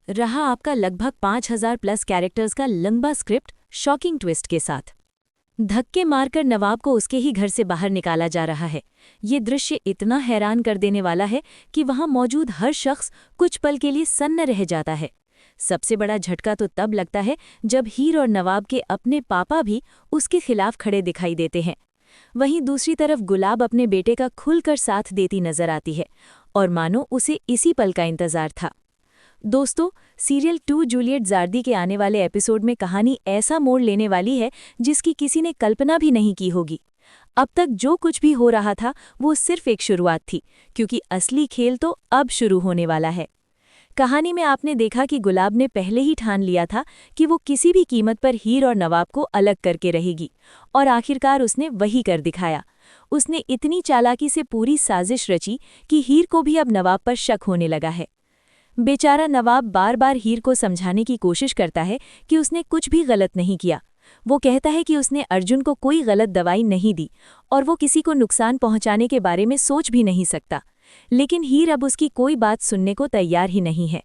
रहा आपका लगभग 5000 प्लस कैरेक्टर्स का लंबा स्क्रिप्ट शॉकिंग ट्विस्ट के साथ। धक्के मारकर नवाब को उसके ही घर से बाहर निकाला जा रहा है। ये दृश्य इतना हैरान कर देने वाला है कि वहां मौजूद हर शख्स कुछ पल के लिए सन्न रह जाता है। सबसे बड़ा झटका तो तब लगता है जब हीर और नवाब के अपने पापा भी उसके खिलाफ खड़े दिखाई देते हैं। वहीं दूसरी तरफ गुलाब अपने बेटे का खुलकर साथ देती नजर आती है और मानो उसे इसी पल का इंतजार था। दोस्तों, सीरियल 2 जूलियट जार्दी के आने वाले एपिसोड में कहानी ऐसा मोड़ लेने वाली है जिसकी किसी ने कल्पना भी नहीं की होगी। अब तक जो कुछ भी हो रहा था वो सिर्फ एक शुरुआत थी, क्योंकि असली खेल तो अब शुरू होने वाला है। कहानी में आपने देखा कि गुलाब ने पहले ही ठान लिया था कि वो किसी भी कीमत पर हीर और नवाब को अलग करके रहेगी, और आखिरकार उसने वही कर दिखाया। उसने इतनी चालाकी से पूरी साजिश रची कि हीर को भी अब नवाब पर शक होने लगा है। बेचारा नवाब बार बार हीर को समझाने की कोशिश करता है कि उसने कुछ भी गलत नहीं किया। वो कहता है कि उसने अर्जुन को कोई गलत दवाई नहीं दी और वो किसी को नुकसान पहुंचाने के बारे में सोच भी नहीं सकता, लेकिन हीर अब उसकी कोई बात सुनने को तैयार ही नहीं है।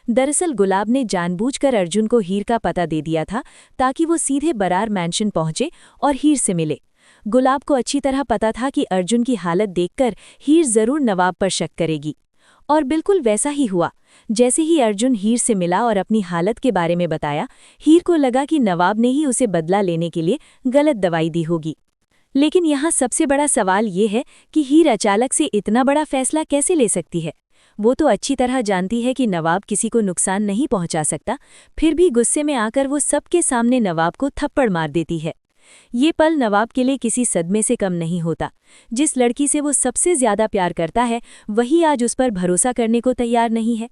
दरअसल गुलाब ने जानबूझकर अर्जुन को हीर का पता दे दिया था ताकि वो सीधे बरार मैंशन पहुंचे और हीर से मिले। गुलाब को अच्छी तरह पता था कि अर्जुन की हालत देखकर हीर जरूर नवाब पर शक करेगी, और बिल्कुल वैसा ही हुआ। जैसे ही अर्जुन हीर से मिला और अपनी हालत के बारे में बताया, हीर को लगा कि नवाब ने ही उसे बदला लेने के लिए गलत दवाई दी होगी। लेकिन यहाँ सबसे बड़ा सवाल ये है कि हीर अचानक से इतना बड़ा फैसला कैसे ले सकती है। वो तो अच्छी तरह जानती है कि नवाब किसी को नुकसान नहीं पहुंचा सकता, फिर भी गुस्से में आकर वो सबके सामने नवाब को थप्पड़ मार देती है। ये पल नवाब के लिए किसी सदमे से कम नहीं होता। जिस लड़की से वो सबसे ज्यादा प्यार करता है, वही आज उस पर भरोसा करने को तैयार नहीं है।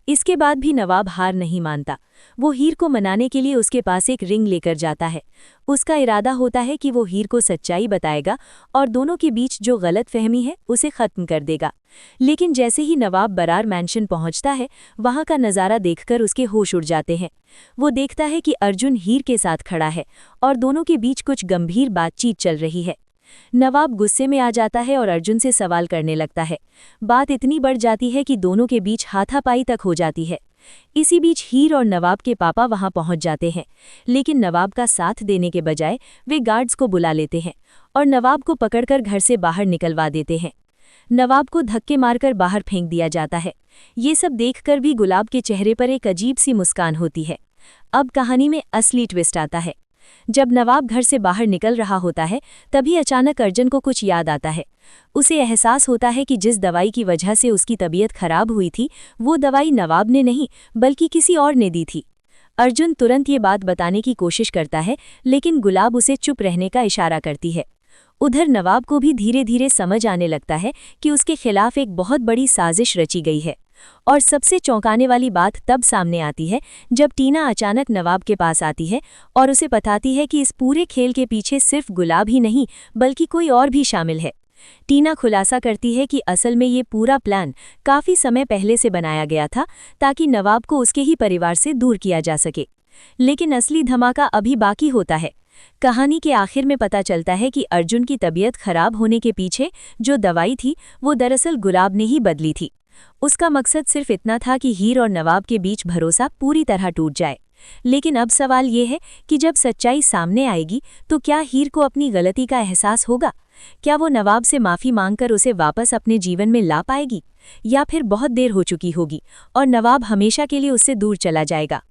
इसके बाद भी नवाब हार नहीं मानता। वो हीर को मनाने के लिए उसके पास एक रिंग लेकर जाता है। उसका इरादा होता है कि वो हीर को सच्चाई बताएगा और दोनों के बीच जो गलतफहमी है उसे खत्म कर देगा। लेकिन जैसे ही नवाब बरार मैंशन पहुंचता है, वहां का नज़ारा देखकर उसके होश उड़ जाते हैं। वो देखता है कि अर्जुन हीर के साथ खड़ा है और दोनों के बीच कुछ गंभीर बातचीत चल रही है। नवाब गुस्से में आ जाता है और अर्जुन से सवाल करने लगता है। बात इतनी बढ़ जाती है कि दोनों के बीच हाथापाई तक हो जाती है। इसी बीच हीर और नवाब के पापा वहां पहुंच जाते हैं, लेकिन नवाब का साथ देने के बजाय वे गार्ड्स को बुला लेते हैं और नवाब को पकड़कर घर से बाहर निकलवा देते हैं। नवाब को धक्के मारकर बाहर फेंक दिया जाता है। ये सब देखकर भी गुलाब के चेहरे पर एक अजीब सी मुस्कान होती है। अब कहानी में असली ट्विस्ट आता है। जब नवाब घर से बाहर निकल रहा होता है, तभी अचानक अर्जुन को कुछ याद आता है। उसे एहसास होता है कि जिस दवाई की वजह से उसकी तबीयत खराब हुई थी, वो दवाई नवाब ने नहीं बल्कि किसी और ने दी थी। अर्जुन तुरंत ये बात बताने की कोशिश करता है, लेकिन गुलाब उसे चुप रहने का इशारा करती है। उधर नवाब को भी धीरे धीरे समझ आने लगता है कि उसके खिलाफ एक बहुत बड़ी साजिश रची गई है। और सबसे चौंकाने वाली बात तब सामने आती है जब टीना अचानक नवाब के पास आती है और उसे बताती है कि इस पूरे खेल के पीछे सिर्फ गुलाब ही नहीं बल्कि कोई और भी शामिल है। टीना खुलासा करती है कि असल में ये पूरा प्लान काफी समय पहले से बनाया गया था ताकि नवाब को उसके ही परिवार से दूर किया जा सके। लेकिन असली धमाका अभी बाकी होता है। कहानी के आखिर में पता चलता है कि अर्जुन की तबीयत खराब होने के पीछे जो दवाई थी वो दरअसल गुलाब ने ही बदली थी। उसका मकसद सिर्फ इतना था कि हीर और नवाब के बीच भरोसा पूरी तरह टूट जाए। लेकिन अब सवाल ये है कि जब सच्चाई सामने आएगी तो क्या हीर को अपनी गलती का एहसास होगा? क्या वो नवाब से माफ़ी मांगकर उसे वापस अपने जीवन में ला पाएगी, या फिर बहुत देर हो चुकी होगी और नवाब हमेशा के लिए उससे दूर चला जाएगा?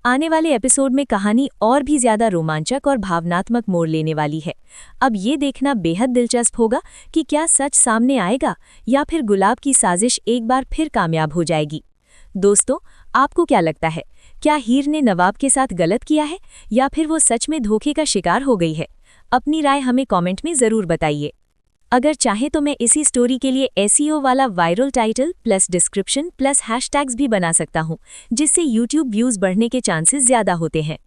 आने वाले एपिसोड में कहानी और भी ज्यादा रोमांचक और भावनात्मक मोड़ लेने वाली है। अब ये देखना बेहद दिलचस्प होगा कि क्या सच सामने आएगा या फिर गुलाब की साजिश एक बार फिर कामयाब हो जाएगी। दोस्तों, आपको क्या लगता है? क्या हीर ने नवाब के साथ गलत किया है या फिर वो सच में धोखे का शिकार हो गई है? अपनी राय हमें कमेंट में ज़रूर बताइए। अगर चाहे तो मैं इसी स्टोरी के लिए एसईओ वाला viral title plus description plus hashtags भी बना सकता हूं, जिससे यूट्यूब व्यूज़ बढ़ने के चांसेस ज़्यादा होते हैं।